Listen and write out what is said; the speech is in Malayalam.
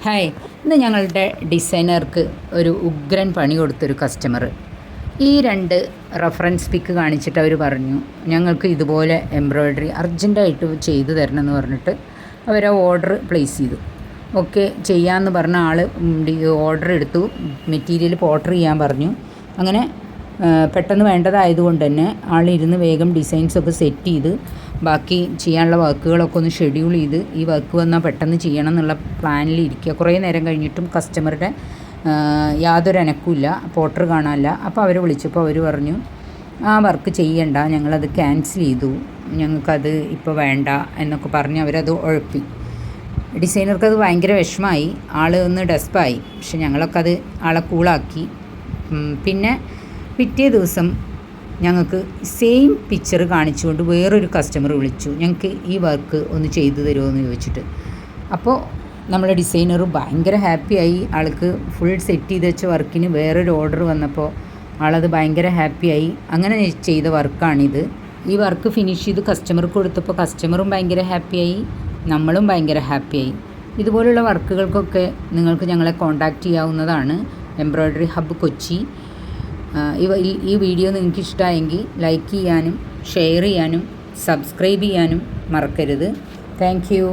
ഹായ്, ഇന്ന് ഞങ്ങളുടെ ഡിസൈനർക്ക് ഒരു ഉഗ്രൻ പണി കൊടുത്തൊരു കസ്റ്റമർ ഈ 2 റഫറൻസ് പിക്ക് കാണിച്ചിട്ട് അവർ പറഞ്ഞു ഞങ്ങൾക്ക് ഇതുപോലെ എംബ്രോയ്ഡറി അർജൻറ്റായിട്ട് ചെയ്തു തരണം എന്ന് പറഞ്ഞിട്ട് അവർ ആ ഓർഡർ പ്ലേസ് ചെയ്തു. ഓക്കെ ചെയ്യാമെന്ന് പറഞ്ഞ ആൾ ഓർഡർ എടുത്തു, മെറ്റീരിയൽ ഓർഡർ ചെയ്യാൻ പറഞ്ഞു. അങ്ങനെ പെട്ടെന്ന് വേണ്ടതായതുകൊണ്ട് തന്നെ ആളിരുന്ന് വേഗം ഡിസൈൻസൊക്കെ സെറ്റ് ചെയ്ത് ബാക്കി ചെയ്യാനുള്ള വർക്കുകളൊക്കെ ഒന്ന് ഷെഡ്യൂൾ ചെയ്ത് ഈ വർക്ക് വന്നാൽ പെട്ടെന്ന് ചെയ്യണം എന്നുള്ള പ്ലാനിൽ ഇരിക്കുക. കുറേ നേരം കഴിഞ്ഞിട്ടും കസ്റ്റമറുടെ യാതൊരു അനക്കമില്ല, പോർട്ടർ കാണാനില്ല. അപ്പോൾ അവർ വിളിച്ചപ്പോൾ അവർ പറഞ്ഞു ആ വർക്ക് ചെയ്യണ്ട, ഞങ്ങളത് ക്യാൻസൽ ചെയ്തു, ഞങ്ങൾക്കത് ഇപ്പോൾ വേണ്ട എന്നൊക്കെ പറഞ്ഞ് അവരത് ഉഴപ്പി. ഡിസൈനർക്കത് ഭയങ്കര വിഷമമായി, ആൾ ഒന്ന് ഡെസ്പായി. പക്ഷെ ഞങ്ങളൊക്കെ അത് ആളെ കൂളാക്കി. പിന്നെ പിറ്റേ ദിവസം ഞങ്ങൾക്ക് സെയിം പിക്ചർ കാണിച്ചുകൊണ്ട് വേറൊരു കസ്റ്റമർ വിളിച്ചു, ഞങ്ങൾക്ക് ഈ വർക്ക് ഒന്ന് ചെയ്തു തരുമോ എന്ന് ചോദിച്ചിട്ട്. അപ്പോൾ നമ്മളെ ഡിസൈനർ ഭയങ്കര ഹാപ്പിയായി. ആൾക്ക് ഫുൾ സെറ്റ് ചെയ്ത് വെച്ച വർക്കിന് വേറൊരു ഓർഡർ വന്നപ്പോൾ ആളത് ഭയങ്കര ഹാപ്പിയായി. അങ്ങനെ ചെയ്ത വർക്കാണിത്. ഈ വർക്ക് ഫിനിഷ് ചെയ്ത് കസ്റ്റമർക്ക് കൊടുത്തപ്പോൾ കസ്റ്റമറും ഭയങ്കര ഹാപ്പിയായി, നമ്മളും ഭയങ്കര ഹാപ്പിയായി. ഇതുപോലുള്ള വർക്കുകൾക്കൊക്കെ നിങ്ങൾക്ക് ഞങ്ങളെ കോൺടാക്റ്റ് ചെയ്യാവുന്നതാണ്. Embroidery hub Kochi. ഈ വീഡിയോ നിങ്ങൾക്ക് ഇഷ്ടമായെങ്കിൽ ലൈക്ക് ചെയ്യാനും ഷെയർ ചെയ്യാനും സബ്സ്ക്രൈബ് ചെയ്യാനും മറക്കരുത്. Thank you.